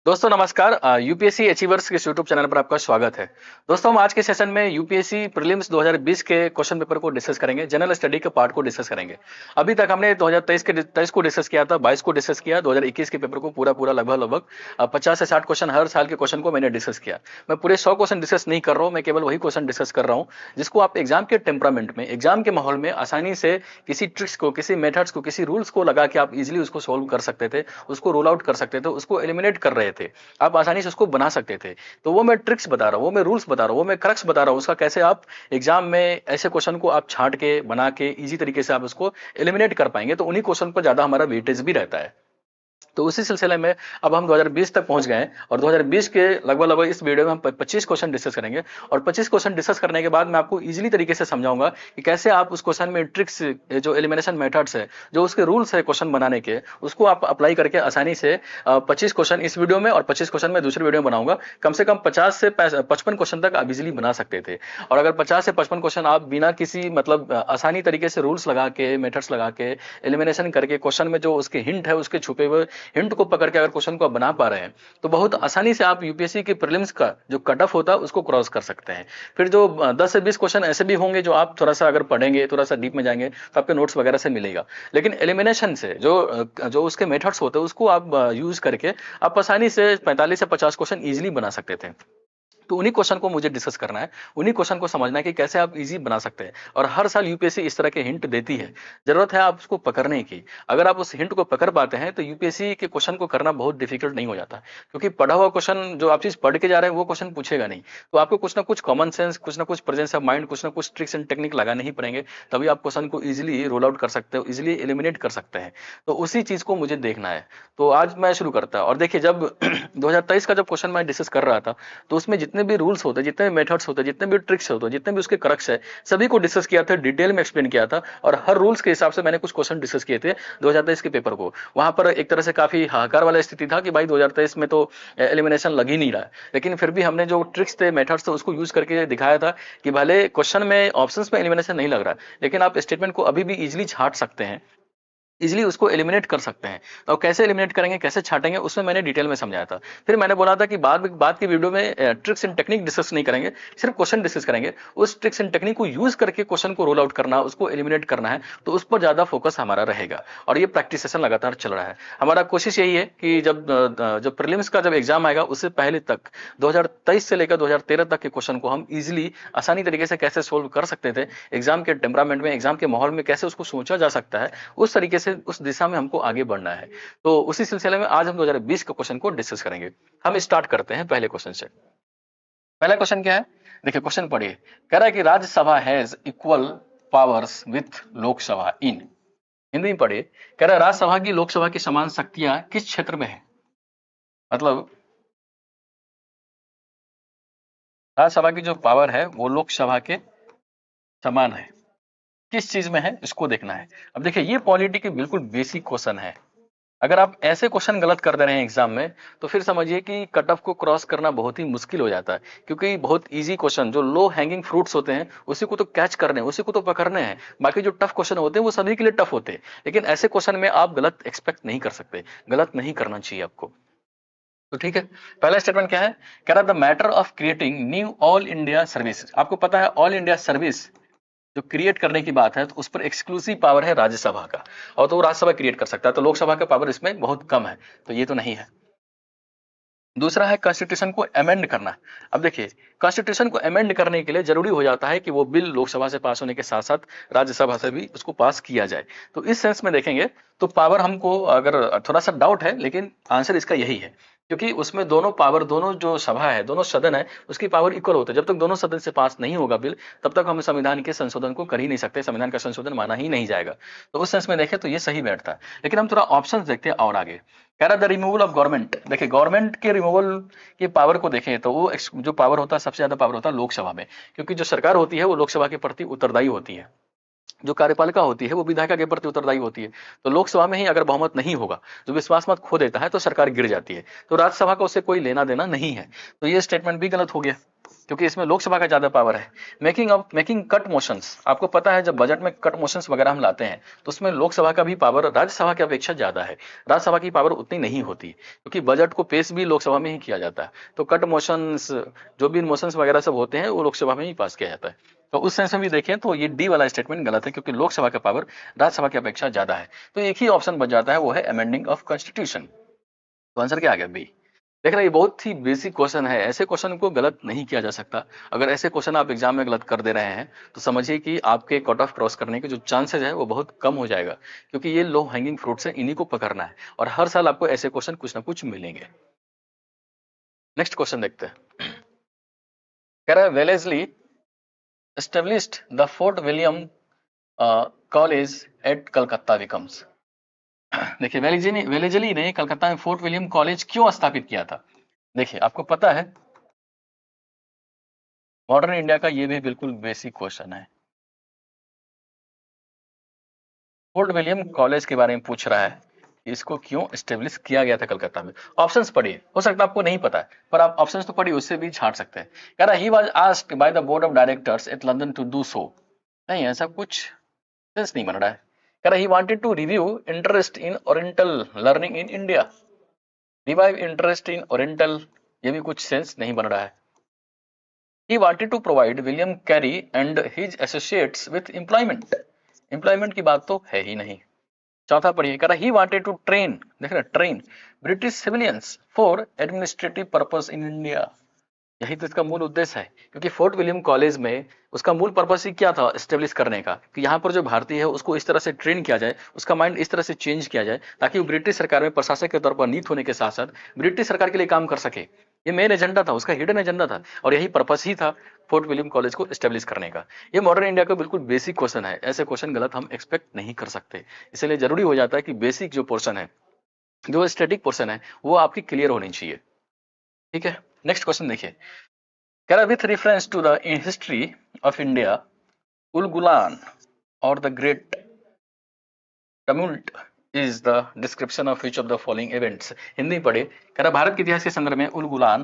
दोस्तों नमस्कार। UPSC achievers के यूट्यूब चैनल पर आपका स्वागत है। दोस्तों हम आज के सेशन में यूपीएससी प्रीलिम्स 2020 के क्वेश्चन पेपर को डिस्कस करेंगे, जनरल स्टडी के पार्ट को डिस्कस करेंगे। अभी तक हमने 2023 को डिस्कस किया था, 22 को डिस्कस किया, 2021 के पेपर को पूरा लगभग 50 से 60 क्वेश्चन हर साल के क्वेश्चन को मैंने डिस्कस किया। मैं पूरे 100 क्वेश्चन डिस्कस नहीं कर रहा हूँ, मैं केवल वही क्वेश्चन डिस्कस कर रहा हूँ जिसको आप एग्जाम के टेम्परामेंट में, एग्जाम के माहौल में आसानी से किसी ट्रिक्स को, किसी मेथड्स को, किसी रूल्स को लगा के आप इजिली उसको सोल्व कर सकते थे, उसको रोल आउट कर सकते थे, उसको एलिमिनेट कर रहे थे, आप आसानी से उसको बना सकते थे। तो वो मैं ट्रिक्स बता रहा हूँ, वो मैं रूल्स बता रहा हूँ, वो मैं क्रक्स बता रहा हूँ उसका, कैसे आप एग्जाम में ऐसे क्वेश्चन को आप छांट के बना के इजी तरीके से आप उसको एलिमिनेट कर पाएंगे। तो उन्हीं क्वेश्चन पर ज्यादा हमारा वेटेज भी रहता है। तो उसी सिलसिले में अब हम 2020 तक पहुंच गए हैं और 2020 के लगभग इस वीडियो में हम 25 क्वेश्चन डिस्कस करेंगे। और 25 क्वेश्चन डिस्कस करने के बाद मैं आपको इजीली तरीके से समझाऊंगा कि कैसे आप उस क्वेश्चन में ट्रिक्स, जो एलिमिनेशन मेथड्स है, जो उसके रूल्स है क्वेश्चन बनाने के, उसको आप अप्लाई करके आसानी से 25 क्वेश्चन इस वीडियो में और 25 क्वेश्चन मैं दूसरे वीडियो में बनाऊंगा। कम से कम 50 से 55 क्वेश्चन तक आप इजिली बना सकते थे। और अगर 50 से 55 क्वेश्चन आप बिना किसी आसानी तरीके से रूल्स लगा के, मेथड्स लगा के, एलिमिनेशन करके, क्वेश्चन में जो उसके हिंट है, उसके छुपे हुए हिंट को पकड़ के अगर क्वेश्चन को आप बना पा रहे हैं तो बहुत आसानी से आप यूपीएससी के प्रीलिम्स का जो कट ऑफ होता है उसको क्रॉस कर सकते हैं। फिर जो 10 से 20 क्वेश्चन ऐसे भी होंगे जो आप थोड़ा सा अगर पढ़ेंगे, थोड़ा सा डीप में जाएंगे तो आपके नोट्स वगैरह से मिलेगा। लेकिन एलिमिनेशन से जो उसके मेथड्स होते हैं उसको आप यूज करके आप आसानी से 45 से 50 क्वेश्चन इजिली बना सकते थे। तो उन्हीं क्वेश्चन को मुझे डिस्कस करना है, उन्हीं क्वेश्चन को समझना है कि कैसे आप इजी बना सकते हैं। और हर साल यूपीएससी इस तरह के हिंट देती है, जरूरत है आप उसको पकड़ने की। अगर आप उस हिंट को पकड़ पाते हैं तो यूपीएससी के क्वेश्चन को करना बहुत डिफिकल्ट नहीं हो जाता, क्योंकि पढ़ा हुआ क्वेश्चन, जो आप चीज पढ़ के जा रहे हैं वो क्वेश्चन पूछेगा नहीं। तो आपको कुछ ना कुछ कॉमन सेंस, कुछ ना कुछ प्रेजेंस ऑफ माइंड, कुछ ना कुछ ट्रिक्स एंड टेक्निक लगाने ही पड़ेंगे, तभी आप क्वेश्चन को इजिली रोल आउट कर सकते हो, इजिली एलिमिनेट कर सकते हैं। तो उसी चीज को मुझे देखना है। तो आज मैं शुरू करता हूं। और देखिए, जब 2023 का जब क्वेश्चन मैं डिस्कस कर रहा था तो उसमें जितने भी रूल्स होते, जितने भी मेथड्स होते, जितने भी ट्रिक्स होते, जितने भी उसके क्रक्स है, सभी को डिस्कस किया था, डिटेल में एक्सप्लेन किया था। और हर रूल्स के हिसाब से मैंने कुछ क्वेश्चन डिस्कस किए थे 2023 के पेपर को। वहां पर एक तरह से काफी हाहाकार वाला स्थिति था कि भाई 2023 में तो एलिमिनेशन लग ही नहीं रहा है। लेकिन फिर भी हमने जो ट्रिक्स थे, मेथड्स थे, उसको यूज करके दिखाया था कि भले क्वेश्चन में ऑप्शंस में एलिमिनेशन नहीं लग रहा है, लेकिन आप स्टेटमेंट को अभी भी इजिली छांट सकते हैं, इजिली उसको एलिमिनेट कर सकते हैं। तो कैसे एलिमिनेट करेंगे, कैसे छाटेंगे, उसमें मैंने डिटेल में समझाया था। फिर मैंने बोला था कि बाद की वीडियो में ट्रिक्स एंड टेक्निक डिस्कस नहीं करेंगे, सिर्फ क्वेश्चन डिस्कस करेंगे। उस ट्रिक्स एंड टेक्निक को यूज करके क्वेश्चन को रोल आउट करना, उसको एलिमिनेट करना है, तो उस पर ज्यादा फोकस हमारा रहेगा। और ये प्रैक्टिस सेशन लगातार चल रहा है। हमारा कोशिश यही है कि जब प्रीलिम्स का जब एग्जाम आएगा उससे पहले तक 2023 से लेकर 2013 तक के क्वेश्चन को हम इजिली, आसानी तरीके से कैसे सोल्व कर सकते थे, एग्जाम के टेम्परामेंट में, एग्जाम के माहौल में कैसे उसको सोचा जा सकता है, उस तरीके से उस दिशा में हमको आगे बढ़ना है। तो उसी सिलसिले में आज हम 2020 के क्वेश्चन को डिस्कस करेंगे। हम स्टार्ट करते हैं पहले क्वेश्चन से। पहला क्वेश्चन क्या है, देखिए क्वेश्चन पढ़िए। कह रहा है कि Rajya Sabha has equal powers with Lok Sabha in, Hindi में पढ़िए। कह रहा है राज्यसभा की लोकसभा की समान शक्तियां किस क्षेत्र में है। मतलब राज्यसभा की जो पावर है वो लोकसभा के समान है, किस चीज में है इसको देखना है। अब देखिए, ये पॉलिटी की बिल्कुल बेसिक क्वेश्चन है। अगर आप ऐसे क्वेश्चन गलत कर दे रहे हैं एग्जाम में तो फिर समझिए कि कट ऑफ को क्रॉस करना बहुत ही मुश्किल हो जाता है, क्योंकि बहुत इजी क्वेश्चन, जो लो हैंगिंग फ्रूट्स होते हैं, उसी को तो कैच करने हैं, उसी को तो पकड़ने हैं। बाकी जो टफ क्वेश्चन होते हैं वो सभी के लिए टफ होते हैं, लेकिन ऐसे क्वेश्चन में आप गलत एक्सपेक्ट नहीं कर सकते, गलत नहीं करना चाहिए आपको। तो ठीक है, पहला स्टेटमेंट क्या है। कह रहा the matter of creating knew all India service. आपको पता है ऑल इंडिया सर्विस जो क्रिएट करने की बात है तो उस पर एक्सक्लूसिव पावर है राज्यसभा का, और तो वो राज्यसभा क्रिएट कर सकता है, तो लोकसभा का पावर इसमें बहुत कम है, तो ये तो नहीं है। दूसरा है कॉन्स्टिट्यूशन को अमेंड करना। अब देखिए, कॉन्स्टिट्यूशन को अमेंड करने के लिए जरूरी हो जाता है कि वो बिल लोकसभा से पास होने के साथ साथ राज्यसभा से भी उसको पास किया जाए। तो इस सेंस में देखेंगे तो पावर हमको अगर थोड़ा सा डाउट है, लेकिन आंसर इसका यही है, क्योंकि उसमें दोनों पावर, दोनों जो सभा है, दोनों सदन है, उसकी पावर इक्वल होते हैं। जब तक दोनों सदन से पास नहीं होगा बिल, तब तक हम संविधान के संशोधन को कर ही नहीं सकते, संविधान का संशोधन माना ही नहीं जाएगा। तो उस सेंस में देखें तो ये सही बैठता है। लेकिन हम थोड़ा ऑप्शन देखते हैं और आगे। कह रहा द रिमूवल ऑफ गवर्नमेंट। देखिए, गवर्नमेंट के रिमूवल की पावर को देखें तो वो जो पावर होता है, सबसे ज्यादा पावर होता है लोकसभा में, क्योंकि जो सरकार होती है वो लोकसभा के प्रति उत्तरदायी होती है, जो कार्यपालिका होती है वो विधायिका के प्रति उत्तरदायी होती है। तो लोकसभा में ही अगर बहुमत नहीं होगा, जो विश्वास मत खो देता है, तो सरकार गिर जाती है। तो राज्यसभा का उससे कोई लेना देना नहीं है। तो ये स्टेटमेंट भी गलत हो गया। क्योंकि इसमें लोकसभा का ज्यादा पावर है। मेकिंग कट मोशंस, आपको पता है जब बजट में कट मोशंस वगैरह हम लाते हैं तो उसमें लोकसभा का भी पावर राज्यसभा की अपेक्षा ज्यादा है। राज्यसभा की पावर उतनी नहीं होती क्योंकि बजट को पेश भी लोकसभा में ही किया जाता है। तो कट मोशंस, जो भी मोशंस वगैरह सब होते हैं वो लोकसभा में ही पास किया जाता है। तो उस सेंस में भी देखें तो ये डी वाला स्टेटमेंट गलत है, क्योंकि लोकसभा का पावर राज्यसभा की अपेक्षा ज्यादा है। तो एक ही ऑप्शन बच जाता है, वो है अमेंडिंग ऑफ कॉन्स्टिट्यूशन। तो आंसर क्या आ गया? बी। देख रहे, ये बहुत ही बेसिक क्वेश्चन है, ऐसे क्वेश्चन को गलत नहीं किया जा सकता। अगर ऐसे क्वेश्चन आप एग्जाम में गलत कर दे रहे हैं तो समझिए कि आपके कट ऑफ क्रॉस करने के जो चांसेस है वो बहुत कम हो जाएगा, क्योंकि ये लो हैंगिंग फ्रूट्स है, इन्हीं को पकड़ना है और हर साल आपको ऐसे क्वेश्चन कुछ ना कुछ मिलेंगे। नेक्स्ट क्वेश्चन देखते हैं। कह रहा है Wellesley established the fort William college eight Calcutta becomes. देखिए, वेलेजली ने कलकत्ता में फोर्ट विलियम कॉलेज क्यों स्थापित किया था? देखिए, आपको पता है मॉडर्न इंडिया का ये भी बिल्कुल बेसिक क्वेश्चन है। फोर्ट विलियम कॉलेज के बारे में पूछ रहा है कि इसको क्यों एस्टेब्लिश किया गया था कलकत्ता में। ऑप्शंस पढ़िए, हो सकता है आपको नहीं पता है पर आप ऑप्शंस तो पढ़िए, उससे भी छांट सकते हैं। कह रहा he was asked by the board of directors at London to do so. नहीं, ऐसा कुछ सेंस नहीं बन रहा है। कह रहा he wanted to review interest in oriental learning in India. Revive interest in oriental, ये भी कुछ सेंस नहीं बन रहा है। He wanted to provide William Carey and his associates with employment. Employment की बात तो है ही नहीं। चौथा पढ़िए, कह रहा ही वांटेड टू ट्रेन, देख रहे train British civilians for administrative purpose in India. यही तो इसका मूल उद्देश्य है, क्योंकि फोर्ट विलियम कॉलेज में उसका मूल पर्पस ही क्या था एस्टेब्लिश करने का, कि यहाँ पर जो भारतीय है उसको इस तरह से ट्रेन किया जाए, उसका माइंड इस तरह से चेंज किया जाए ताकि वो ब्रिटिश सरकार में प्रशासक के तौर पर नियुक्त होने के साथ साथ ब्रिटिश सरकार के लिए काम कर सके। ये मेन एजेंडा था, उसका हिडन एजेंडा था और यही पर्पस ही था फोर्ट विलियम कॉलेज को एस्टेब्लिश करने का। ये मॉडर्न इंडिया का बिल्कुल बेसिक क्वेश्चन है, ऐसे क्वेश्चन गलत हम एक्सपेक्ट नहीं कर सकते। इसलिए जरूरी हो जाता है कि बेसिक जो पोर्शन है, जो स्टैटिक पोर्शन है, वो आपकी क्लियर होनी चाहिए। ठीक है, नेक्स्ट क्वेश्चन देखिए। कह रहा with reference to the history of India Ulgulan और the great tumult is the description of which of the following events. Hindi पढ़े। कह रहा भारत के इतिहास के संदर्भ में उलगुलान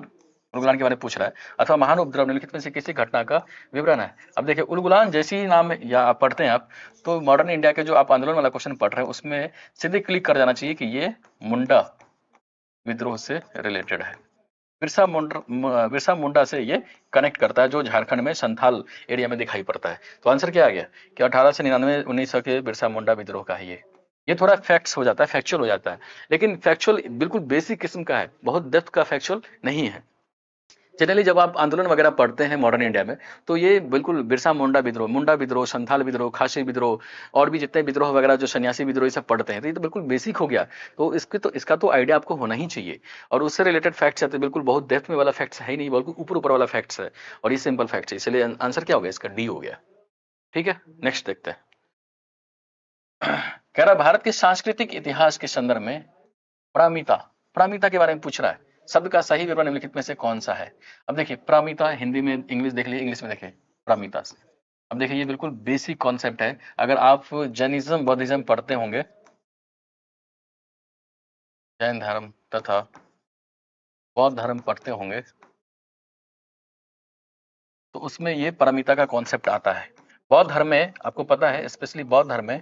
के बारे में पूछ रहा है, अथवा महान उपद्रव निम्नलिखित में से किसी घटना का विवरण है। अब देखिए, उलगुलान जैसी ही नाम या आप पढ़ते हैं आप, तो मॉडर्न इंडिया के जो आप आंदोलन वाला क्वेश्चन पढ़ रहे हैं उसमें सीधे क्लिक कर जाना चाहिए कि ये मुंडा विद्रोह से रिलेटेड है। बिरसा मुंडा से ये कनेक्ट करता है, जो झारखंड में संथाल एरिया में दिखाई पड़ता है। तो आंसर क्या आ गया कि 1899 1900 के बिरसा मुंडा विद्रोह का है ये थोड़ा फैक्ट्स हो जाता है, फैक्चुअल हो जाता है, लेकिन फैक्चुअल बिल्कुल बेसिक किस्म का है, बहुत डेप्थ का फैक्चुअल नहीं है। जनरली जब आप आंदोलन वगैरह पढ़ते हैं मॉडर्न इंडिया में, तो ये बिल्कुल बिरसा मुंडा विद्रोह, संथाल विद्रोह, खासी विद्रोह और भी जितने विद्रोह वगैरह जो सन्यासी विद्रोह ये सब पढ़ते हैं, तो ये तो बिल्कुल बेसिक हो गया। तो इसका तो आइडिया आपको होना ही चाहिए। और उससे रिलेटेड फैक्ट्स आते बिल्कुल बहुत डेप्थ में वाला फैक्ट्स है ही नहीं, बिल्कुल ऊपर ऊपर वाला फैक्ट्स है और ये सिंपल फैक्ट्स है। इसलिए आंसर क्या हो गया इसका? डी हो गया। ठीक है, नेक्स्ट देखते हैं। कह रहा भारत के सांस्कृतिक इतिहास के संदर्भ में प्रामिता के बारे में पूछ रहा है। शब्द का सही विवरण निम्नलिखित में से कौन सा है? अब देखिए, प्रामिता हिंदी में, इंग्लिश देख लीजिए, इंग्लिश में देखिए प्रामिता से। अब देखिए, ये बिल्कुल बेसिक कॉन्सेप्ट है। अगर आप जैनिज्म बौद्धिज्म पढ़ते होंगे, जैन धर्म तथा बौद्ध धर्म पढ़ते होंगे, तो उसमें ये पारमिता का कॉन्सेप्ट आता है। बौद्ध धर्म में आपको पता है, स्पेशली बौद्ध धर्म में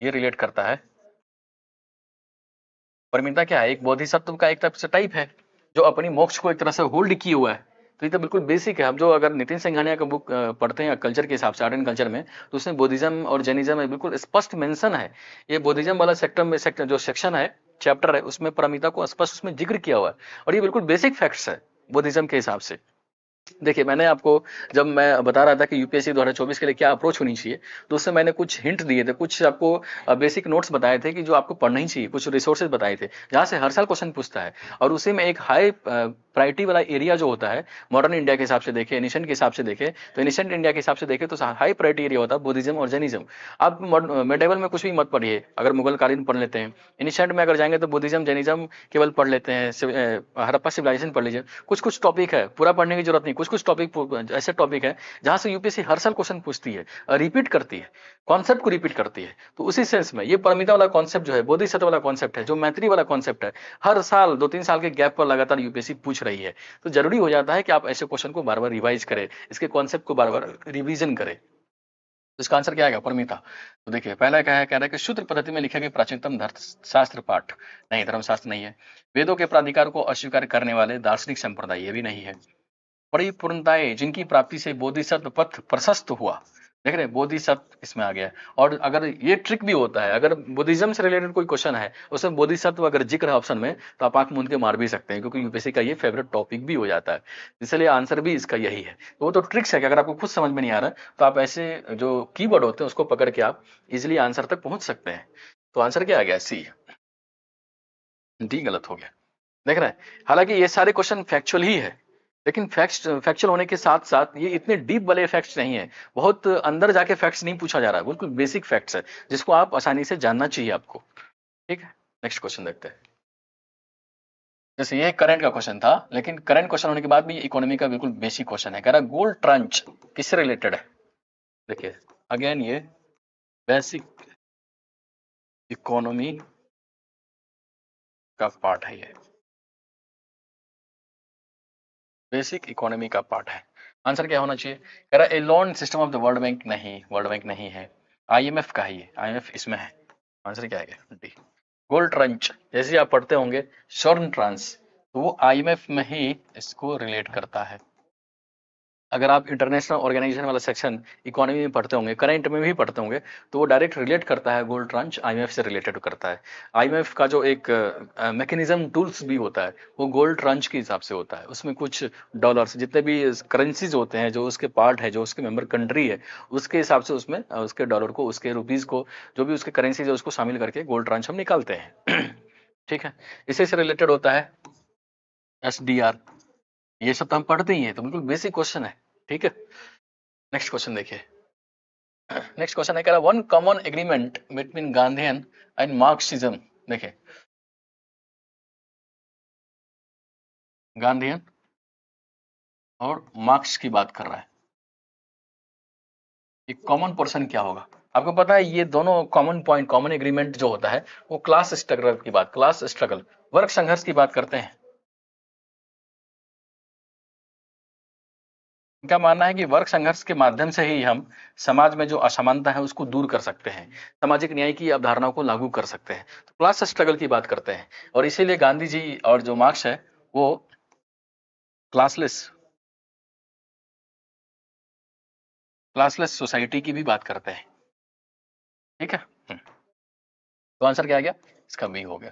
ये रिलेट करता है। पारमिता क्या है? एक बोधिसत्व का एक तरफ से टाइप है जो अपनी मोक्ष को एक तरह से होल्ड किए हुआ है। तो ये तो बिल्कुल बेसिक है। हम जो अगर नितिन सिंघानिया का बुक पढ़ते हैं कल्चर के हिसाब से, आर्ट एंड कल्चर में, तो उसमें बुद्धिज्म और जैनिज्म में बिल्कुल स्पष्ट मेंशन है। ये बुद्धिज्म वाला जो सेक्शन है, चैप्टर है, उसमें पारमिता को स्पष्ट उसमें जिक्र किया हुआ है और ये बिल्कुल बेसिक फैक्ट्स है बुद्धिज्म के हिसाब से। देखिए, मैंने आपको जब मैं बता रहा था कि यूपीएससी 2024 के लिए क्या अप्रोच होनी चाहिए, तो उससे मैंने कुछ हिंट दिए थे, कुछ आपको बेसिक नोट्स बताए थे कि जो आपको पढ़ना ही चाहिए, कुछ रिसोर्सेज बताए थे जहां से हर साल क्वेश्चन पूछता है। और उसी में एक हाई प्रायोरिटी वाला एरिया जो होता है, मॉडर्न इंडिया के हिसाब से देखे, एनिशेंट के हिसाब से देखे, तो एनिशेंट इंडिया के हिसाब से देखे तो हाई प्रायोरिटी एरिया होता है बुद्धिज्म और जैनिज्म। आप मेडिवल में कुछ भी मत पढ़िए, अगर मुगल कालीन पढ़ लेते हैं। एनिशेंट में अगर जाएंगे तो बुद्धिज्म जैनिज्म केवल पढ़ लेते हैं, हड़प्पा सिविलाइजेशन पढ़ लीजिए। कुछ कुछ टॉपिक है, पूरा पढ़ने की जरूरत नहीं, कुछ टॉपिक ऐसे टॉपिक है जहां से यूपीएससी हर साल क्वेश्चन पूछती है, रिपीट करती है, कॉन्सेप्ट को रिपीट करती है। तो उसी सेंस में ये परमिता वाला कॉन्सेप्ट जो है, बोधिसत्व वाला कॉन्सेप्ट है, जो मैत्री वाला कॉन्सेप्ट है, हर साल 2-3 साल के गैप पर लगातार यूपीएससी पूछ रही है। तो जरूरी हो जाता है कि आप ऐसे क्वेश्चन को बार बार रिवाइज करें, इसके कॉन्सेप्ट को बार बार रिविजन करें। तो इसका आंसर क्या आएगा? परमिता। तो देखिए पहला क्या है, कह रहा है कि सूत्र पद्धति में लिखे गए प्राचीनतम धर्मशास्त्र पाठ, नहीं धर्मशास्त्र नहीं है। वेदों के प्राधिकार को अस्वीकार करने वाले दार्शनिक संप्रदाय, ये भी नहीं है। परिपूर्णताएं जिनकी प्राप्ति से बोधिसत्व पथ प्रशस्त हुआ, देख रहे हैं बोधिसत्व इसमें आ गया है। और अगर ये ट्रिक भी होता है, अगर बुद्धिज्म से रिलेटेड कोई क्वेश्चन है उसमें बोधिसत्व अगर जिक्र है ऑप्शन में, तो आप आंख मूंद के मार भी सकते हैं, क्योंकि यूपीएससी का ये फेवरेट टॉपिक भी हो जाता है। इसलिए आंसर भी इसका यही है। तो वो तो ट्रिक्स है कि अगर आपको खुद समझ में नहीं आ रहा है तो आप ऐसे जो कीवर्ड होते हैं उसको पकड़ के आप इजिली आंसर तक पहुंच सकते हैं। तो आंसर क्या आ गया? सी। डी गलत हो गया। देख रहे हैं, हालांकि ये सारे क्वेश्चन फैक्चुअल ही है, लेकिन फैक्ट्स फैक्चुअल होने के साथ साथ ये इतने डीप वाले फैक्ट्स नहीं है, बहुत अंदर जाके फैक्ट्स नहीं पूछा जा रहा है, बिल्कुल बेसिक फैक्ट्स है जिसको आप आसानी से जानना चाहिए आपको। ठीक है, नेक्स्ट क्वेश्चन देखते हैं। जैसे ये करंट का क्वेश्चन था, लेकिन करंट क्वेश्चन होने के बाद भी ये इकोनॉमी का बिल्कुल बेसिक क्वेश्चन है। कह रहा गोल्ड ट्रंच किससे रिलेटेड है? देखिए अगेन ये बेसिक इकोनॉमी का पार्ट है, ये बेसिक इकोनॉमी का पार्ट है। आंसर क्या होना चाहिए? कह रहा है a loan system of the world bank, नहीं वर्ल्ड बैंक नहीं है, आईएमएफ का है ये, आईएमएफ इसमें है। आंसर क्या है? डी। गोल्ड ट्रंच जैसे आप पढ़ते होंगे स्वर्ण ट्रांस, तो वो आईएमएफ में ही इसको रिलेट करता है। अगर आप इंटरनेशनल ऑर्गेनाइजेशन वाला सेक्शन इकोनॉमी में पढ़ते होंगे, करंट में भी पढ़ते होंगे, तो वो डायरेक्ट रिलेट करता है, गोल्ड ट्रंच आईएमएफ से रिलेटेड करता है। आईएमएफ का जो एक मैकेनिज्म टूल्स भी होता है वो गोल्ड ट्रंच के हिसाब से होता है। उसमें कुछ डॉलर्स जितने भी करेंसीज होते हैं, जो उसके पार्ट है, जो उसके मेंबर कंट्री है, उसके हिसाब से उसमें उसके डॉलर को, उसके रुपीज को, जो भी उसके करेंसीज है उसको शामिल करके गोल्ड ट्रंच हम निकालते हैं। ठीक है, इसी से रिलेटेड होता है एसडीआर। ये सब तो हम पढ़ते ही हैं, तो बिल्कुल बेसिक क्वेश्चन है। ठीक है, नेक्स्ट क्वेश्चन देखिए। नेक्स्ट क्वेश्चन है, कह रहा one common agreement between Gandhian and Marxism. देखिए गांधीयन और मार्क्स की बात कर रहा है, एक कॉमन पर्सन क्या होगा? आपको पता है ये दोनों कॉमन पॉइंट, कॉमन एग्रीमेंट जो होता है वो क्लास स्ट्रगल की बात, क्लास स्ट्रगल वर्ग संघर्ष की बात करते हैं। इनका मानना है कि वर्ग संघर्ष के माध्यम से ही हम समाज में जो असमानता है उसको दूर कर सकते हैं, सामाजिक न्याय की अवधारणाओं को लागू कर सकते हैं। तो क्लास स्ट्रगल की बात करते हैं, और इसीलिए गांधी जी और जो मार्क्स है वो क्लासलेस सोसाइटी की भी बात करते हैं। ठीक है, तो आंसर क्या आ गया? इसका बी हो गया।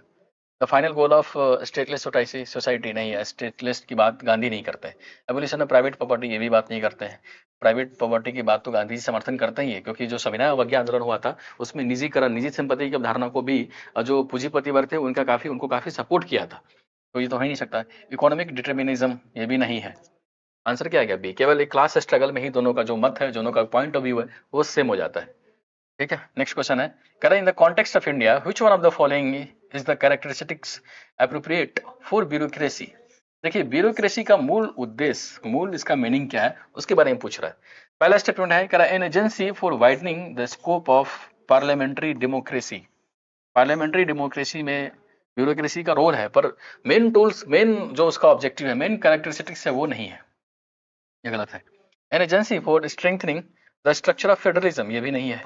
The final goal of stateless society नहीं है, स्टेटलेस की बात गांधी नहीं करते हैं। एबोलिशन ऑफ प्राइवेट प्रॉपर्टी, ये भी बात नहीं करते हैं। प्राइवेट प्रॉपर्टी की बात तो गांधी जी समर्थन करते ही है, क्योंकि जो सविनय अवज्ञा आंदोलन हुआ था उसमें निजीकरण, निजी संपत्ति की अवधारणा को भी जो पूंजीपति वर्ग थे उनको काफी सपोर्ट किया था। तो ये तो हो ही नहीं सकता। इकोनॉमिक डिटर्मिनिज्म, ये भी नहीं है। आंसर क्या आ गया? बी। केवल एक क्लास स्ट्रगल में ही दोनों का जो मत है, दोनों का पॉइंट ऑफ व्यू है, वो सेम हो जाता है। ठीक है, नेक्स्ट क्वेश्चन है, कह in the context of India which one of the following is the characteristics appropriate for bureaucracy. देखिए ब्यूरोक्रेसी का मूल उद्देश्य, मूल इसका मीनिंग क्या है उसके बारे में पूछ रहा है। पहला स्टेटमेंट है, कह रहा an agency for widening the scope of parliamentary democracy. Parliamentary democracy में ब्यूरोक्रेसी का रोल है, पर मेन टूल्स, मेन जो उसका ऑब्जेक्टिव है, मेन कैरेक्टरिस्टिक्स है, वो नहीं है, ये गलत है। An agency for strengthening the structure of federalism, ये भी नहीं है।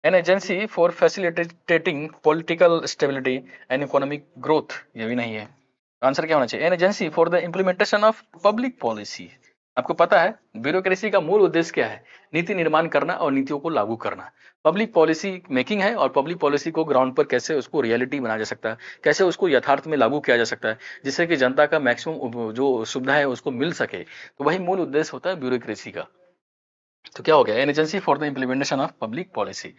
An agency for facilitating political stability and economic growth, ये भी नहीं है। आंसर क्या होना चाहिए? An agency for the implementation of public policy. आपको पता है ब्यूरोक्रेसी का मूल उद्देश्य क्या है? नीति निर्माण करना और नीतियों को लागू करना, पब्लिक पॉलिसी मेकिंग है। और पब्लिक पॉलिसी को ग्राउंड पर कैसे उसको रियलिटी बनाया जा सकता है, कैसे उसको यथार्थ में लागू किया जा सकता है, जिससे कि जनता का मैक्सिमम जो सुविधा है उसको मिल सके, तो वही मूल उद्देश्य होता है ब्यूरोक्रेसी का। तो क्या हो गया? An agency for the implementation of public policy. देख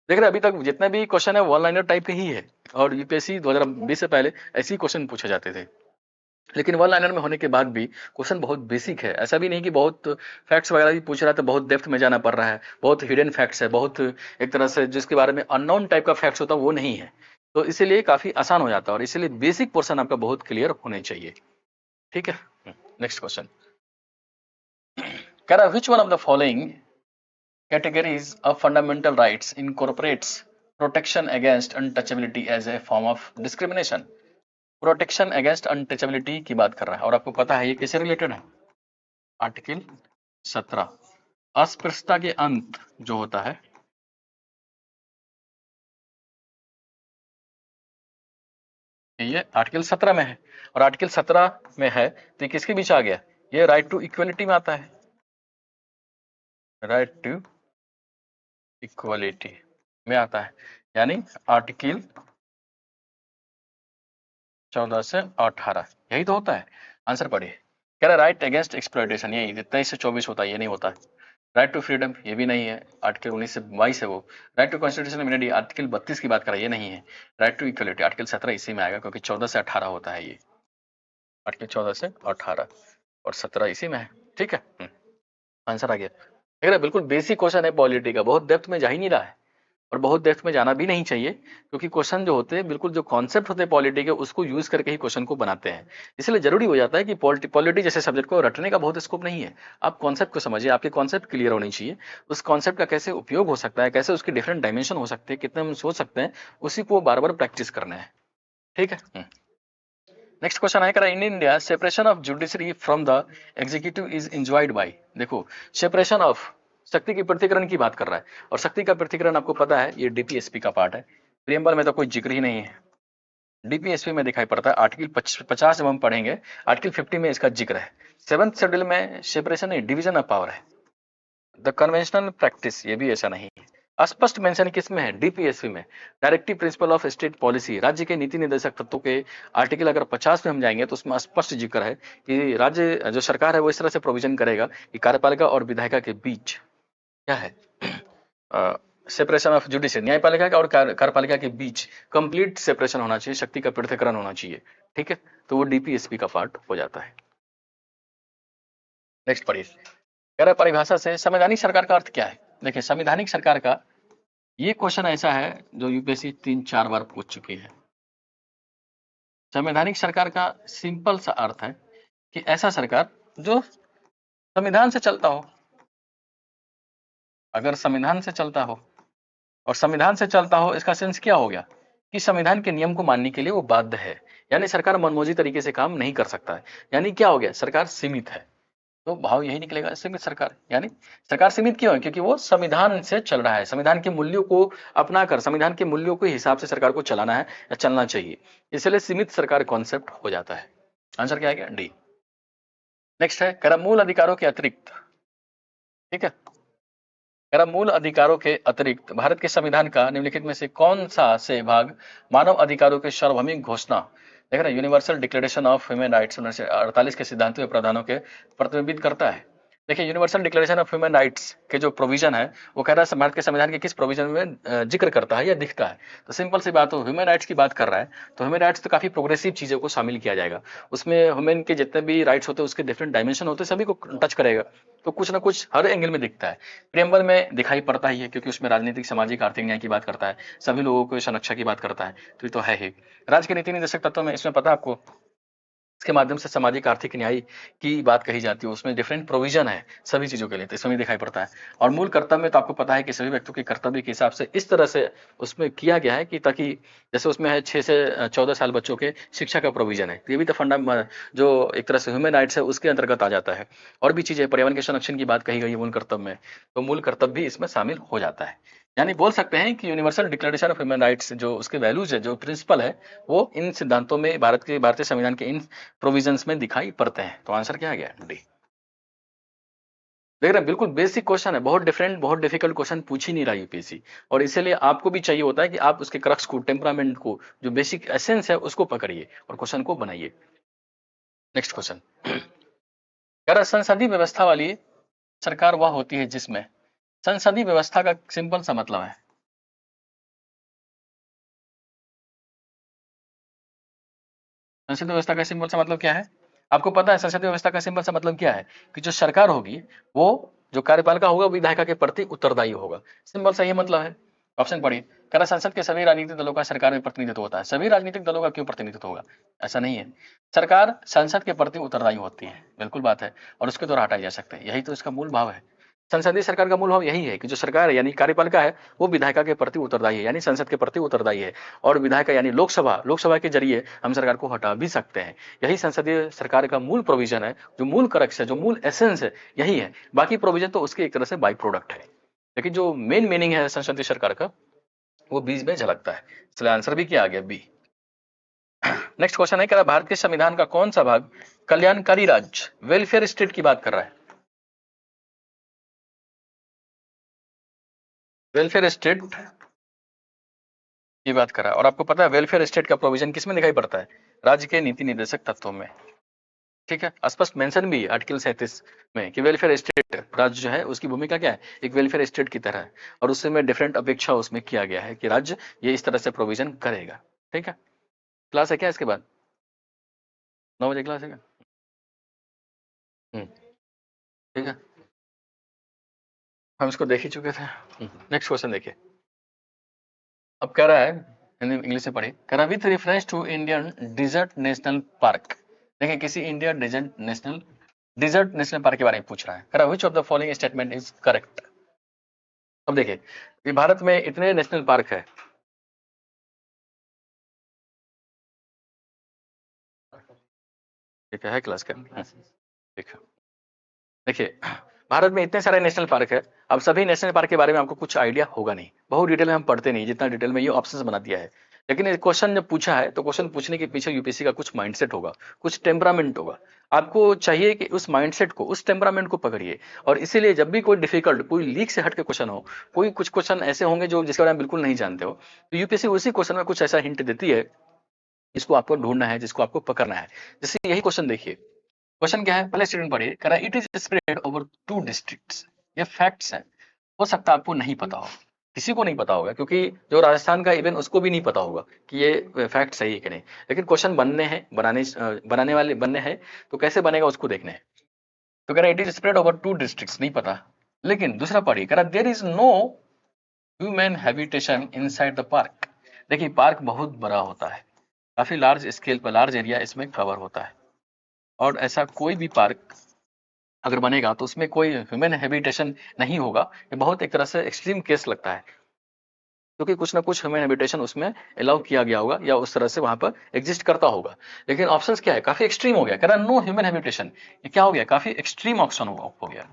रहे हैं अभी तक जितने भी क्वेश्चन है वन लाइनर टाइप के ही है, और यूपीएससी 2020 से पहले ऐसे ही क्वेश्चन पूछे जाते थे। लेकिन वन लाइनर में होने के बाद भी क्वेश्चन बहुत बेसिक है, ऐसा भी नहीं कि बहुत फैक्ट्स वगैरह भी पूछ रहा है तो बहुत डेप्थ में जाना पड़ रहा है, बहुत हिडन फैक्ट्स है, बहुत एक तरह से जिसके बारे में अननोन टाइप का फैक्ट्स होता है वो नहीं है। तो इसीलिए काफी आसान हो जाता है, और इसीलिए बेसिक पोर्शन आपका बहुत क्लियर होने चाहिए। ठीक है, नेक्स्ट क्वेश्चन। कह रहा है which one of the following categories of fundamental rights incorporates protection against untouchability as a form of discrimination। Protection against untouchability की बात कर रहा है और आपको पता है ये किससे रिलेटेड है? आर्टिकल 17 अस्पृश्यता के अंत जो होता है ये आर्टिकल 17 में है और आर्टिकल 17 में है तो ये किसके बीच आ गया? ये राइट टू इक्वलिटी में आता है, राइट टू इक्वलिटी में आता है, यानी आर्टिकल 14 से 18 यही तो होता है। आंसर पढ़िए। कह रहा है राइट अगेंस्ट एक्सप्लॉयटेशन, यही 23 से 24 होता है, ये नहीं होता है। राइट टू फ्रीडम ये भी नहीं है, आर्टिकल 19 से 22 है वो। Right to constitution immunity article 32 की बात कर रहा है, ये नहीं है। राइट टू इक्वलिटी आर्टिकल 17 इसी में आएगा क्योंकि 14 से 18 होता है ये, आर्टिकल 14 से 18 और 17 इसी में है। ठीक है, आंसर आ गया। देख रहे बिल्कुल बेसिक क्वेश्चन है पॉलिटी का, बहुत डेप्थ में जा ही नहीं रहा है और बहुत डेप्थ में जाना भी नहीं चाहिए क्योंकि क्वेश्चन जो होते हैं बिल्कुल जो कॉन्सेप्ट होते हैं पॉलिटी के उसको यूज करके ही क्वेश्चन को बनाते हैं। इसलिए जरूरी हो जाता है कि पॉलिटी जैसे सब्जेक्ट को रटने का बहुत स्कोप नहीं है, आप कॉन्सेप्ट को समझिए, आपके कॉन्सेप्ट क्लियर होनी चाहिए, उस कॉन्सेप्ट का कैसे उपयोग हो सकता है, कैसे उसके डिफरेंट डायमेंशन हो सकते हैं, कितने हम सोच सकते हैं, उसी को बार बार प्रैक्टिस करना है। ठीक है, नेक्स्ट क्वेश्चन है in India separation of judiciary from the executive is enjoyed by. देखो सेपरेशन ऑफ शक्ति की पृथक्करण की बात कर रहा है और शक्ति का पृथक्करण आपको पता है ये डीपीएसपी का पार्ट है, प्रियम्बल में तो कोई जिक्र ही नहीं है, डीपीएसपी में दिखाई पड़ता है। आर्टिकल 50 जब हम पढ़ेंगे आर्टिकल 50 में इसका जिक्र है। 7th शेड्यूल में सेपरेशन नहीं डिवीजन ऑफ पावर है। द कन्वेंशनल प्रैक्टिस ये भी ऐसा नहीं है। स्पष्ट मेंशन किस में है? डीपीएसपी में। Directive principle of state policy राज्य के नीति निर्देशक तत्वों के आर्टिकल अगर 50 में हम जाएंगे तो उसमें स्पष्ट जिक्र है कि राज्य जो सरकार है वो इस तरह से प्रोविजन करेगा कि कार्यपालिका और विधायिका के बीच क्या है सेपरेशन ऑफ जुडिशरी, न्यायपालिका और कार्यपालिका के बीच कंप्लीट सेपरेशन होना चाहिए, शक्ति का पृथक्करण होना चाहिए। ठीक है, तो वो डीपीएसपी का पार्ट हो जाता है। नेक्स्ट पढ़िए। कह रहा है परिभाषा से संवैधानिक सरकार का अर्थ क्या है? देखिए संवैधानिक सरकार का ये क्वेश्चन ऐसा है जो यूपीएससी 3-4 बार पूछ चुकी है। संवैधानिक सरकार का सिंपल सा अर्थ है कि ऐसा सरकार जो संविधान से चलता हो। अगर संविधान से चलता हो और संविधान से चलता हो इसका सेंस क्या हो गया कि संविधान के नियम को मानने के लिए वो बाध्य है, यानी सरकार मनमौजी तरीके से काम नहीं कर सकता है, यानी क्या हो गया सरकार सीमित है। तो भाव यही निकलेगा सीमित सरकार, यानी सरकार सीमित क्यों है? क्योंकि वो संविधान से चल रहा है, संविधान के मूल्यों को अपनाकर संविधान के मूल्यों के हिसाब से सरकार को चलाना है या चलना चाहिए, इसलिए सीमित सरकार कॉन्सेप्ट हो जाता है। आंसर क्या आ गया? डी। नेक्स्ट है कर मूल अधिकारों के अतिरिक्त, ठीक है, कर मूल अधिकारों के अतिरिक्त भारत के संविधान का निम्नलिखित में से कौन सा से भाग मानव अधिकारों के सार्वभौमिक घोषणा, देख रहे universal declaration of human rights 1948 के सिद्धांतों और प्रावधानों के प्रतिबिंबित करता है। देखिए universal declaration of human rights के जो प्रोविजन है वो कह रहा है भारत के संविधान के किस प्रोविजन में जिक्र करता है या दिखता है। तो सिंपल सी बात हो, ह्यूमन राइट्स की बात कर रहा है तो ह्यूमन राइट्स तो काफी प्रोग्रेसिव चीजों को शामिल किया जाएगा, उसमें ह्यूमन के जितने भी राइट्स होते हैं उसके डिफरेंट डायमेंशन होते हैं, सभी को टच करेगा, तो कुछ ना कुछ हर एंगल में दिखता है। प्रियम्बल में दिखाई पड़ता ही है क्योंकि उसमें राजनीतिक सामाजिक आर्थिक न्याय की बात करता है, सभी लोगों को संरक्षा की बात करता है, तो ये तो है ही। राज्य के नीति निर्देशक तत्व में इसमें पता है आपको इसके माध्यम से सामाजिक आर्थिक न्याय की बात कही जाती है, उसमें डिफरेंट प्रोविजन है सभी चीजों के लिए, तो इसमें भी दिखाई पड़ता है। और मूल कर्तव्य में तो आपको पता है कि सभी व्यक्तियों के कर्तव्य के हिसाब से इस तरह से उसमें किया गया है कि ताकि जैसे उसमें है 6 से 14 साल बच्चों के शिक्षा का प्रोविजन है, तो ये भी तो फंडा जो एक तरह से ह्यूमन राइट्स है उसके अंतर्गत आ जाता है। और भी चीजें पर्यावरण के संरक्षण की बात कही गई है मूल कर्तव्य में, तो मूल कर्तव्य भी इसमें शामिल हो जाता है। यानी बोल सकते हैं कि universal declaration of human rights जो उसके वैल्यूज है, जो प्रिंसिपल है, वो इन सिद्धांतों में भारतीय संविधान के इन प्रोविजंस में दिखाई पड़ते हैं। तो आंसर क्या आ गया? डी। देख रहे हैं बिल्कुल बेसिक क्वेश्चन है, बहुत डिफरेंट बहुत डिफिकल्ट क्वेश्चन पूछ ही नहीं रहा यूपीएससी, और इसीलिए आपको भी चाहिए होता है कि आप उसके क्रक्स को, टेम्परामेंट को, जो बेसिक एसेंस है उसको पकड़िए और क्वेश्चन को बनाइए। नेक्स्ट क्वेश्चन कह रहा संसदीय व्यवस्था वाली सरकार वह होती है जिसमें, संसदीय व्यवस्था का सिंपल सा मतलब है, संसदीय व्यवस्था का सिंपल सा मतलब क्या है? आपको पता है संसदीय व्यवस्था का सिंपल सा मतलब क्या है कि जो सरकार होगी वो जो कार्यपालिका होगा विधायिका के प्रति उत्तरदायी होगा, सिंपल सा ये मतलब है। ऑप्शन पढ़िए। कह रहा संसद के सभी राजनीतिक दलों का सरकार में प्रतिनिधित्व होता है। सभी राजनीतिक दलों का क्यों प्रतिनिधित्व होगा? ऐसा नहीं है। सरकार संसद के प्रति उत्तरदायी होती है, बिल्कुल बात है, और उसके द्वारा हटाई जा सकते हैं। यही तो इसका मूल भाव है। संसदीय सरकार का मूल भाव यही है कि जो सरकार है यानी कार्यपालिका है वो विधायिका के प्रति उत्तरदायी है, यानी संसद के प्रति उत्तरदायी है, और विधायिका यानी लोकसभा के जरिए हम सरकार को हटा भी सकते हैं। यही संसदीय सरकार का मूल प्रोविजन है, जो मूल करक्स है, जो मूल एसेंस है, यही है। बाकी प्रोविजन तो उसके एक तरह से बाई प्रोडक्ट है, लेकिन जो मेन मीनिंग है संसदीय सरकार का वो बीच में झलकता है। इसलिए आंसर भी क्या आ गया? बी। नेक्स्ट क्वेश्चन है, कह रहा भारत के संविधान का कौन सा भाग कल्याणकारी राज्य वेलफेयर स्टेट की बात कर रहा है? वेलफेयर स्टेट की बात कर रहा है। और आपको पता है वेलफेयर स्टेट का प्रोविजन किसमें दिखाई पड़ता है? राज्य के नीति निर्देशक तत्वों में। ठीक है, स्पष्ट मेंशन भी आर्टिकल 37 में कि वेलफेयर स्टेट राज्य जो है उसकी भूमिका क्या है, एक वेलफेयर स्टेट की तरह है, और उससे में डिफरेंट अपेक्षा उसमें किया गया है कि राज्य ये इस तरह से प्रोविजन करेगा। ठीक है, क्लास है क्या इसके बाद? 9 बजे क्लास है क्या? ठीक है, हम इसको देख ही चुके थे। नेक्स्ट क्वेश्चन देखिए, अब कह रहा है, हिंदी इंग्लिश से पढ़िए, कह रहा with reference to Indian desert national park. देखिए किसी इंडिया डिजर्ट नेशनल पार्क के बारे में पूछ रहा है। कह रहा which of the following statement is correct. अब देखिए कि भारत में इतने नेशनल पार्क है, ठीक है क्लास का, ठीक है। देखिए भारत में इतने सारे नेशनल पार्क है, अब सभी नेशनल पार्क के बारे में आपको कुछ आइडिया होगा नहीं, बहुत डिटेल में हम पढ़ते नहीं जितना डिटेल में ये ऑप्शंस बना दिया है। लेकिन क्वेश्चन जब पूछा है तो क्वेश्चन पूछने के पीछे यूपीएससी का कुछ माइंडसेट होगा, कुछ टेम्परामेंट होगा। आपको चाहिए कि उस माइंडसेट को, उस टेम्परामेंट को पकड़िए, और इसीलिए जब भी कोई डिफिकल्ट, कोई लीक से हट के क्वेश्चन हो, कोई कुछ क्वेश्चन ऐसे होंगे जो जिसके बारे में बिल्कुल नहीं जानते हो, तो यूपीएससी उसी क्वेश्चन में कुछ ऐसा हिंट देती है जिसको आपको ढूंढना है, जिसको आपको पकड़ना है। जैसे यही क्वेश्चन देखिए, क्वेश्चन क्या है, पहले स्टूडेंट पढ़िए। कह रहा है it is spread over 2 districts. ये फैक्ट्स है, हो सकता है आपको नहीं पता हो, किसी को नहीं पता होगा, क्योंकि जो राजस्थान का इवन उसको भी नहीं पता होगा कि ये फैक्ट सही है कि नहीं। लेकिन क्वेश्चन बनने हैं, बनाने वाले बनने हैं, तो कैसे बनेगा उसको देखने हैं। तो कह रहा है it is spread over 2 districts, नहीं पता। लेकिन दूसरा पढ़िए, कह रहा there is no human habitation inside the park. देखिए पार्क बहुत बड़ा होता है, काफी लार्ज स्केल पर, लार्ज एरिया इसमें कवर होता है, और ऐसा कोई भी पार्क अगर बनेगा तो उसमें कोई ह्यूमन हैबिटेशन नहीं होगा। ये बहुत एक तरह से एक्सट्रीम केस लगता है, क्योंकि कुछ ना कुछ ह्यूमन हैबिटेशन उसमें अलाउ किया गया होगा या उस तरह से वहां पर एग्जिस्ट करता होगा। लेकिन ऑप्शंस क्या है, काफी एक्सट्रीम हो गया। कह रहा नो ह्यूमन हैबिटेशन, ये क्या हो गया, काफी एक्सट्रीम ऑप्शन हो गया।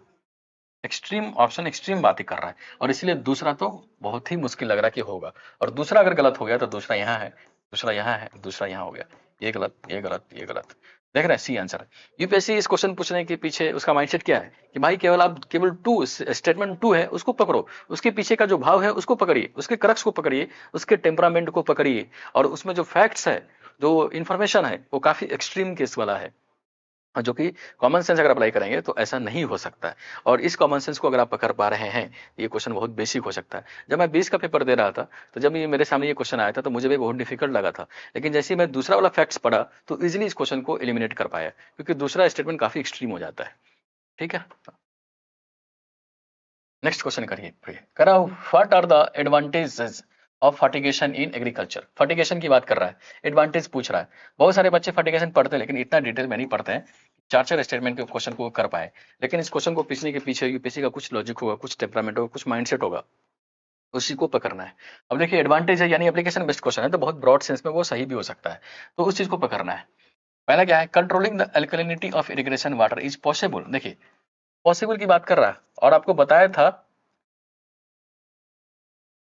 एक्सट्रीम ऑप्शन एक्सट्रीम बात ही कर रहा है, और इसलिए दूसरा तो बहुत ही मुश्किल लग रहा है कि होगा। और दूसरा अगर गलत हो गया तो दूसरा यहाँ है, दूसरा यहाँ है, दूसरा यहाँ हो गया, ये गलत, ये गलत, ये गलत। देख रहे हैं, सी आंसर है। यूपीएससी इस क्वेश्चन पूछने के पीछे उसका माइंडसेट क्या है कि भाई केवल आप केवल स्टेटमेंट 2 है उसको पकड़ो, उसके पीछे का जो भाव है उसको पकड़िए, उसके करक्स को पकड़िए, उसके टेम्परामेंट को पकड़िए, और उसमें जो फैक्ट्स है, जो इन्फॉर्मेशन है, वो काफी एक्सट्रीम केस वाला है, जो कि कॉमन सेंस अगर अप्लाई करेंगे तो ऐसा नहीं हो सकता है। और इस कॉमन सेंस को अगर आप पकड़ पा रहे हैं, ये क्वेश्चन बहुत बेसिक हो सकता है। जब मैं 20 का पेपर दे रहा था, तो जब ये मेरे सामने ये क्वेश्चन आया था तो मुझे भी बहुत डिफिकल्ट लगा था, लेकिन जैसे ही मैं दूसरा वाला फैक्ट्स पढ़ा तो इजिली इस क्वेश्चन को एलिमिनेट कर पाया, क्योंकि दूसरा स्टेटमेंट काफी एक्सट्रीम हो जाता है। ठीक है, नेक्स्ट क्वेश्चन करिए। करा what are the advantages of fertigation in agriculture. Fertigation की बात कर रहा है, एडवांटेज पूछ रहा है। बहुत सारे बच्चे फर्टिगेशन पढ़ते हैं लेकिन इतना डिटेल में नहीं पढ़ते हैं, 4 स्टेटमेंट के क्वेश्चन को कर पाए। लेकिन इस क्वेश्चन को पीछने के पीछे यूपीएससी का कुछ लॉजिक होगा, कुछ टेम्परामेंट होगा, कुछ माइंडसेट होगा, उसी को पकड़ना है। अब देखिए एडवांटेज है यानी एप्लीकेशन बेस्ड क्वेश्चन है, तो बहुत ब्रॉड सेंस में वो सही भी हो सकता है, तो उस चीज को पकड़ना है। पहला क्या है, controlling the alkalinity of irrigation water is possible. देखिए पॉसिबल की बात कर रहा है, और आपको बताया था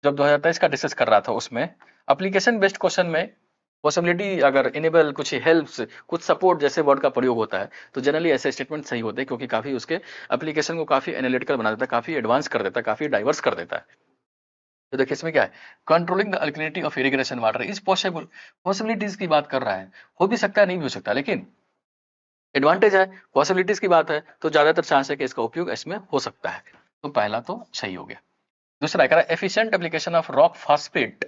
जब 2023 का डिस्कस कर रहा था उसमें एप्लीकेशन बेस्ड क्वेश्चन में पॉसिबिलिटी, अगर इनेबल, कुछ हेल्प्स, कुछ सपोर्ट जैसे वर्ड का प्रयोग होता है, तो जनरली ऐसे स्टेटमेंट सही होते हैं, क्योंकि काफी उसके एप्लीकेशन को काफी एनालिटिकल बना देता है, काफी एडवांस कर देता है, काफी डाइवर्स कर देता है। तो देखिए इसमें क्या है, controlling the alkalinity of irrigation water is possible. Possibilities की बात कर रहा है, हो भी सकता है, नहीं भी हो सकता, लेकिन एडवांटेज है, पॉसिबिलिटीज की बात है, तो ज्यादातर चांस है कि इसका उपयोग इसमें हो सकता है। तो पहला तो सही हो गया। दूसरा कह रहा है efficient application of rock phosphate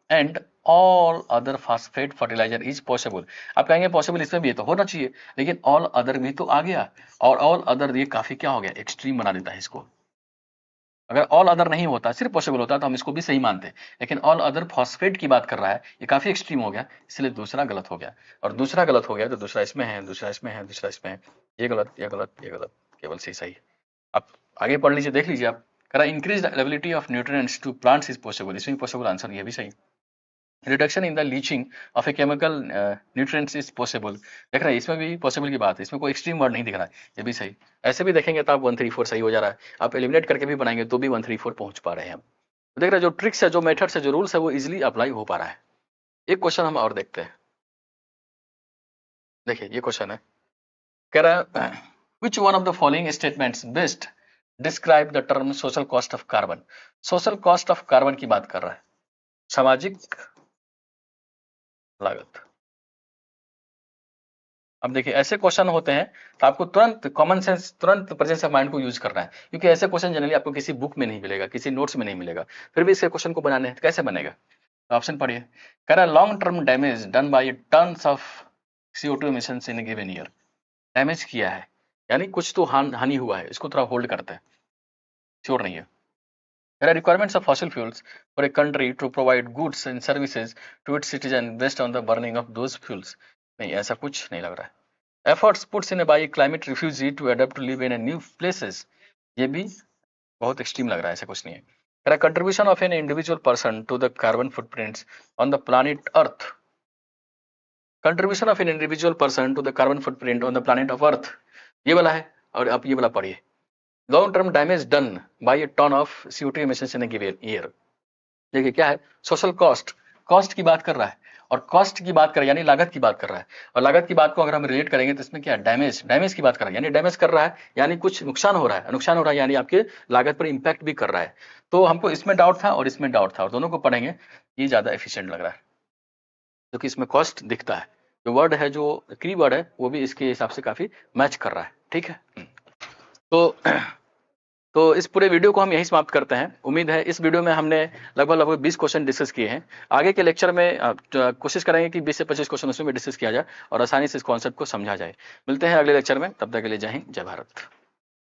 and all other phosphate fertiliser is possible. आप कहेंगे पॉसिबल इसमें भी है तो होना चाहिए, लेकिन ऑल अदर भी तो आ गया, और ऑल अदर ये काफी क्या हो गया, एक्सट्रीम बना देता है इसको। अगर ऑल अदर नहीं होता, सिर्फ पॉसिबल होता, तो हम इसको भी सही मानते, लेकिन ऑल अदर फॉस्फेट की बात कर रहा है, ये काफी एक्सट्रीम हो गया, इसलिए दूसरा गलत हो गया। और दूसरा गलत हो गया तो दूसरा इसमें है, दूसरा इसमें है, दूसरा इसमें है, ये गलत, ये गलत, ये गलत, केवल सही सही है। आप आगे पढ़ लीजिए, देख लीजिए आप। कह रहा increase the availability of nutrients to plants is possible, इसमें पॉसिबल आंसर, ये भी सही। Reduction in the leaching of a chemical nutrients is possible, देख रहे हैं इसमें भी पॉसिबल की बात है, इसमें कोई एक्सट्रीम वर्ड नहीं दिख रहा है, ये भी सही। ऐसे भी देखेंगे तो आप 1 3 4 सही हो जा रहा है, आप एलिमिनेट करके भी बनाएंगे तो भी 1 3 4 पहुंच पा रहे हैं हम। तो देख रहे हैं जो ट्रिक्स है, जो मेथड्स है, जो रूल्स है, वो इजिली अप्लाई हो पा रहा है। एक क्वेश्चन हम और देखते हैं, देखिए ये क्वेश्चन है, कह रहा है which one of the following statements best describe the term social cost of carbon. Social cost of carbon की बात कर रहा है, सामाजिक लागत। अब देखिए ऐसे क्वेश्चन होते हैं तो आपको तुरंत कॉमन सेंस, तुरंत प्रेजेंस ऑफ माइंड को यूज करना है, क्योंकि ऐसे क्वेश्चन जनरली आपको किसी बुक में नहीं मिलेगा, किसी नोट्स में नहीं मिलेगा। फिर भी इसके क्वेश्चन को बनाने हैं तो कैसे बनेगा, तो ऑप्शन पढ़िए। कह रहा है long term damage done bye tons of CO2 emissions in a given year। Damage किया है यानी कुछ तो हानि हुआ है, इसको थोड़ा होल्ड करते हैं, श्योर नहीं है। There are requirements of fossil fuels for a country to provide goods and services to its citizens based on the burning of those fuels। नहीं, ऐसा कुछ नहीं लग रहा है। Efforts puts in by climate refugee to adapt to live in a new places, ये भी बहुत एक्सट्रीम लग रहा है, ऐसा कुछ नहीं है। There are contribution of an individual person to the carbon footprints on the planet Earth। Contribution of an individual person to the carbon footprint on the planet of Earth, ये वाला है। और आप ये वाला पढ़िए, long term damage done by a ton of CO2 emissions in a given year। देखिए क्या है, सोशल कॉस्ट, कॉस्ट की बात कर रहा है, और कॉस्ट की बात कर रहा है यानी लागत की बात कर रहा है, और लागत की बात को अगर हम रिलेट करेंगे तो इसमें क्या है, डैमेज, डैमेज की बात कर रहा है, यानी डैमेज कर रहा है यानी कुछ नुकसान हो रहा है, नुकसान हो रहा है यानी आपके लागत पर इंपैक्ट भी कर रहा है। तो हमको इसमें डाउट था और इसमें डाउट था, और दोनों को पढ़ेंगे, ये ज्यादा एफिशिएंट लग रहा है, क्योंकि इसमें कॉस्ट दिखता है, जो वर्ड है, जो की वर्ड है, वो भी इसके हिसाब से काफी मैच कर रहा है, ठीक है। तो इस पूरे वीडियो को हम यहीं समाप्त करते हैं। उम्मीद है इस वीडियो में हमने लगभग 20 क्वेश्चन डिस्कस किए हैं। आगे के लेक्चर में कोशिश करेंगे कि 20 से 25 क्वेश्चन उसमें डिस्कस किया जाए और आसानी से इस कॉन्सेप्ट को समझा जाए। मिलते हैं अगले लेक्चर में, तब तक के लिए जय हिंद, जय भारत।